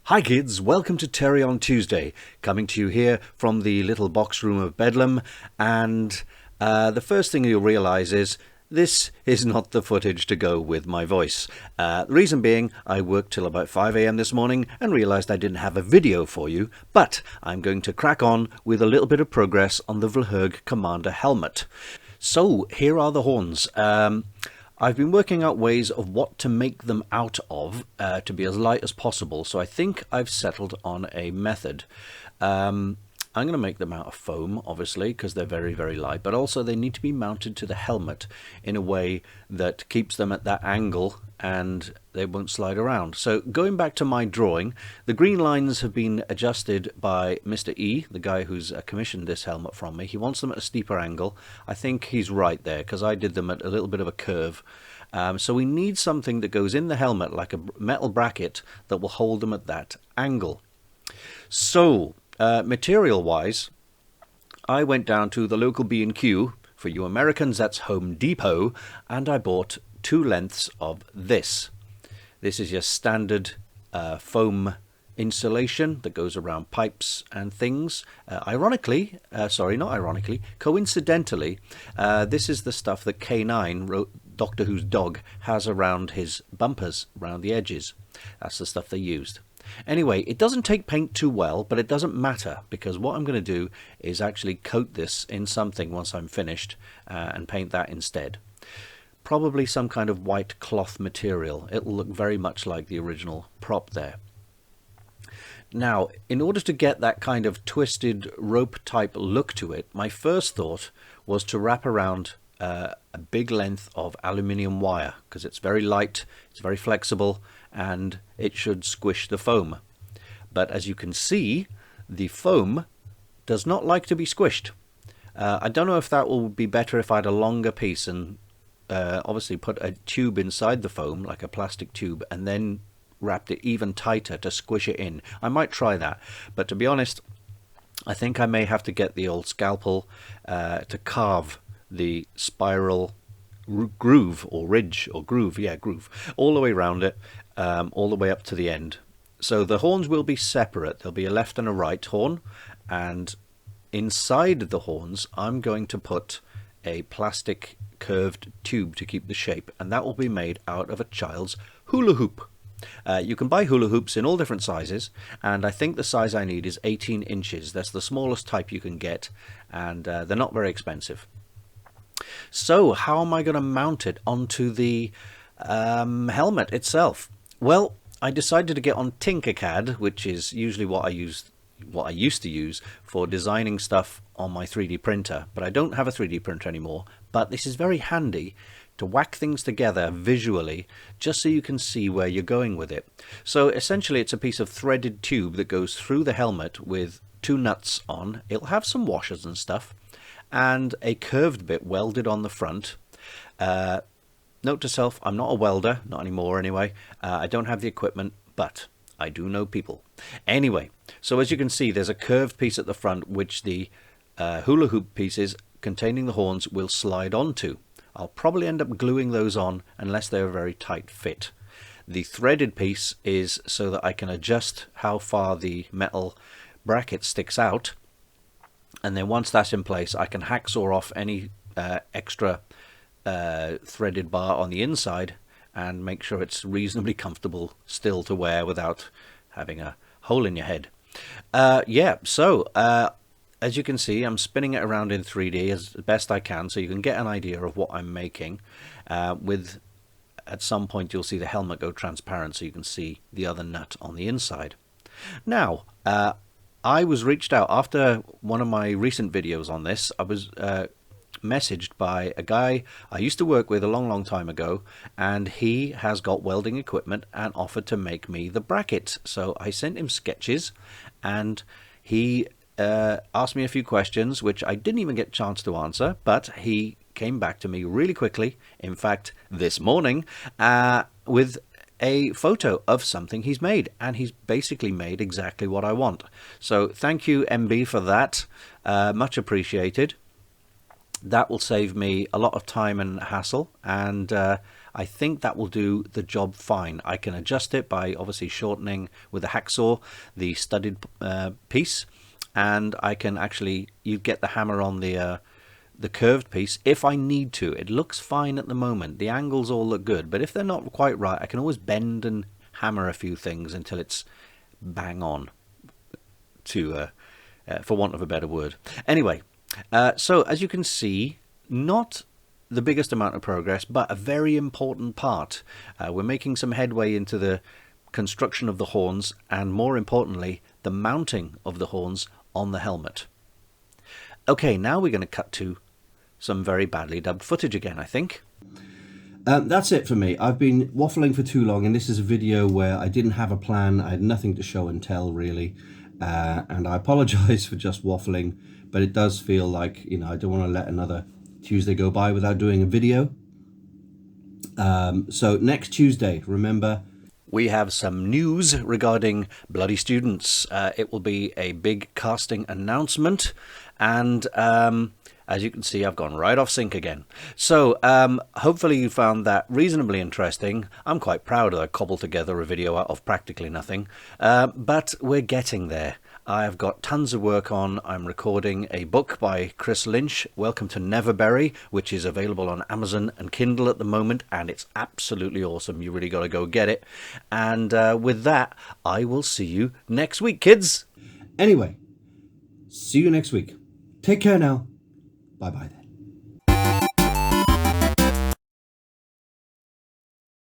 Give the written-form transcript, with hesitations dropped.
Hi kids, welcome to Terry on Tuesday, coming to you here from the little box room of Bedlam, and the first thing you'll realise is this is not the footage to go with my voice. The reason being, I worked till about 5 AM this morning and realised I didn't have a video for you, but I'm going to crack on with a little bit of progress on the Vlhurg Commander helmet. So here are the horns. I've been working out ways of what to make them out of to be as light as possible, so I think I've settled on a method. I'm going to make them out of foam, obviously, because they're very, very light, but also they need to be mounted to the helmet in a way that keeps them at that angle and they won't slide around. So going back to my drawing, the green lines have been adjusted by Mr. E, the guy who's commissioned this helmet from me. He wants them at a steeper angle. I think he's right there because I did them at a little bit of a curve. So we need something that goes in the helmet like a metal bracket that will hold them at that angle. So material wise, I went down to the local B&Q. For you Americans, that's Home Depot, and I bought 2 lengths of this. This is your standard foam insulation that goes around pipes and things. Coincidentally, this is the stuff that K9, Doctor Who's dog, has around his bumpers, around the edges. That's the stuff they used. Anyway, it doesn't take paint too well, but it doesn't matter because what I'm going to do is actually coat this in something once I'm finished and paint that instead. Probably some kind of white cloth material. It'll look very much like the original prop there. Now, in order to get that kind of twisted rope type look to it, my first thought was to wrap around a big length of aluminium wire because it's very light, it's very flexible, and it should squish the foam. But as you can see, the foam does not like to be squished. I don't know if that will be better if I had a longer piece and obviously put a tube inside the foam, like a plastic tube, and then wrapped it even tighter to squish it in. I might try that, but to be honest, I think I may have to get the old scalpel to carve the spiral groove or ridge or groove, all the way around it, all the way up to the end. So the horns will be separate. There'll be a left and a right horn, and inside the horns I'm going to put a plastic curved tube to keep the shape, and that will be made out of a child's hula hoop. You can buy hula hoops in all different sizes, and I think the size I need is 18 inches. That's the smallest type you can get, and they're not very expensive. So how am I going to mount it onto the helmet itself? Well, I decided to get on Tinkercad, which is usually what I used to use for designing stuff on my 3D printer, but I don't have a 3D printer anymore. But this is very handy to whack things together visually, just so you can see where you're going with it. So essentially it's a piece of threaded tube that goes through the helmet with 2 nuts on. It'll have some washers and stuff, and a curved bit welded on the front. Note to self, I'm not a welder, not anymore anyway. I don't have the equipment, but I do know people. Anyway, so as you can see, there's a curved piece at the front which the hula hoop pieces containing the horns will slide onto. I'll probably end up gluing those on unless they're a very tight fit. The threaded piece is so that I can adjust how far the metal bracket sticks out, and then once that's in place I can hacksaw off any extra threaded bar on the inside and make sure it's reasonably comfortable still to wear without having a hole in your head. As you can see, I'm spinning it around in 3D as best I can so you can get an idea of what I'm making. At some point you'll see the helmet go transparent so you can see the other nut on the inside. Now, I was reached out after one of my recent videos on this. I was messaged by a guy I used to work with a long time ago, and he has got welding equipment and offered to make me the bracket. So I sent him sketches, and he asked me a few questions which I didn't even get a chance to answer, but he came back to me really quickly, in fact this morning, with a photo of something he's made, and he's basically made exactly what I want. So thank you, MB, for that. Much appreciated. That will save me a lot of time and hassle, and I think that will do the job fine. I can adjust it by obviously shortening with a hacksaw the studded piece, and I can actually, you get the hammer on the curved piece if I need to. It looks fine at the moment. The angles all look good, but if they're not quite right, I can always bend and hammer a few things until it's bang on, to for want of a better word. Anyway, so as you can see, not the biggest amount of progress, but a very important part. We're making some headway into the construction of the horns, and more importantly, the mounting of the horns on the helmet. Okay, now we're going to cut to some very badly dubbed footage again, I think. That's it for me. I've been waffling for too long, and this is a video where I didn't have a plan. I had nothing to show and tell, really. And I apologize for just waffling, but it does feel like, you know, I don't want to let another Tuesday go by without doing a video. So next Tuesday, remember, we have some news regarding Bloody Students. It will be a big casting announcement, and as you can see, I've gone right off sync again. So hopefully you found that reasonably interesting. I'm quite proud that I cobbled together a video out of practically nothing, but we're getting there. I've got tons of work on. I'm recording a book by Chris Lynch, Welcome to Neverberry, which is available on Amazon and Kindle at the moment, and it's absolutely awesome. You really got to go get it. And with that, I will see you next week, kids. Anyway, see you next week. Take care now. Bye-bye then.